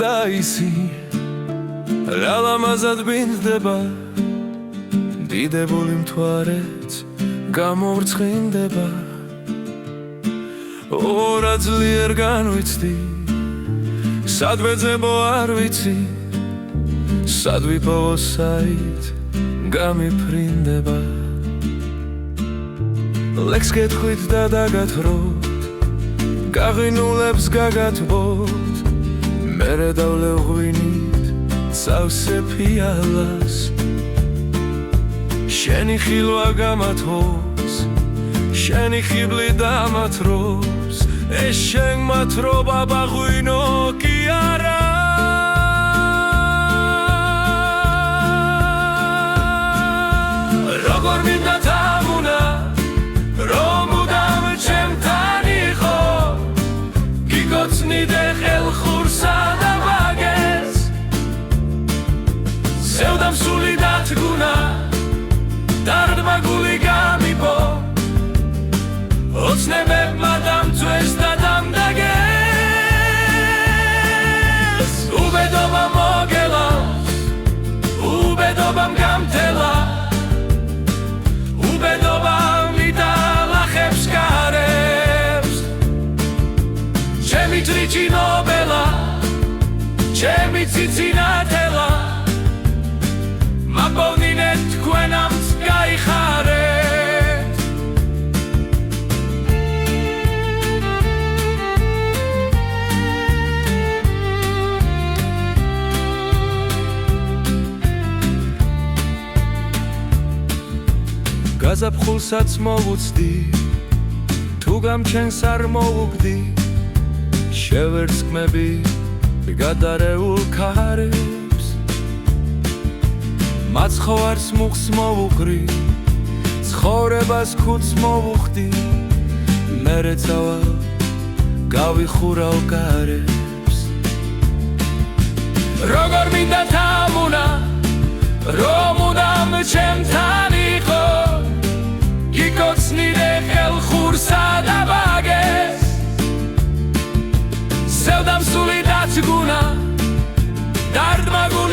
და ისი რა ლამაზად ბინდება დიდებული მთვარეც გამოვრცხინდება ორა ძლიერ განვიცდი სად ვეძებო არ ვიცი სად ვიპოვო საით გამიფრინდება ლექს გეთქვით და დაგათხროთ გაღინულებს გაგათბოთ მერე დავლევ ღვინით სავსე ფიალას შენი ხილვა გამათოს შენი ხიბლი დამათრობს ეს შენ მათრობა ბაღვინო კი არა როგორ მინდა თამუნა რომ მუდამ ჩემთან იყო გიგოცნიდე ხელხურსა და ვაგეს სევდამსული დათგუნა დარდმა გული გამიპო ოცნებებმა დამწვეს და დამდაგეს უბედობა მოგელავს უბედობამ გამთელა უბედობამ იდალახებს გარებს ჩემი ჯრიჯი ნობელა ჩემი ციცინათელა მაპოვნინეთ თქვენამც გაიხარეთ გაზაფხულსაც მოვუცდი თუ გამჩენს არ მოვუგდი შევერცკმები გადარეულ ქარებს მაცხოვარს მუხს მოვუყრი ცხოვრებას ქუდს მოვუხდი მერე წავა გავიხურავ გარებს როგორ მინდა თამუნა რომ მუდამ ჩემთან იყო გიგოცნიდე ხელხურსა და ვაგეს სევდამსული დათგუნა დარდმა გული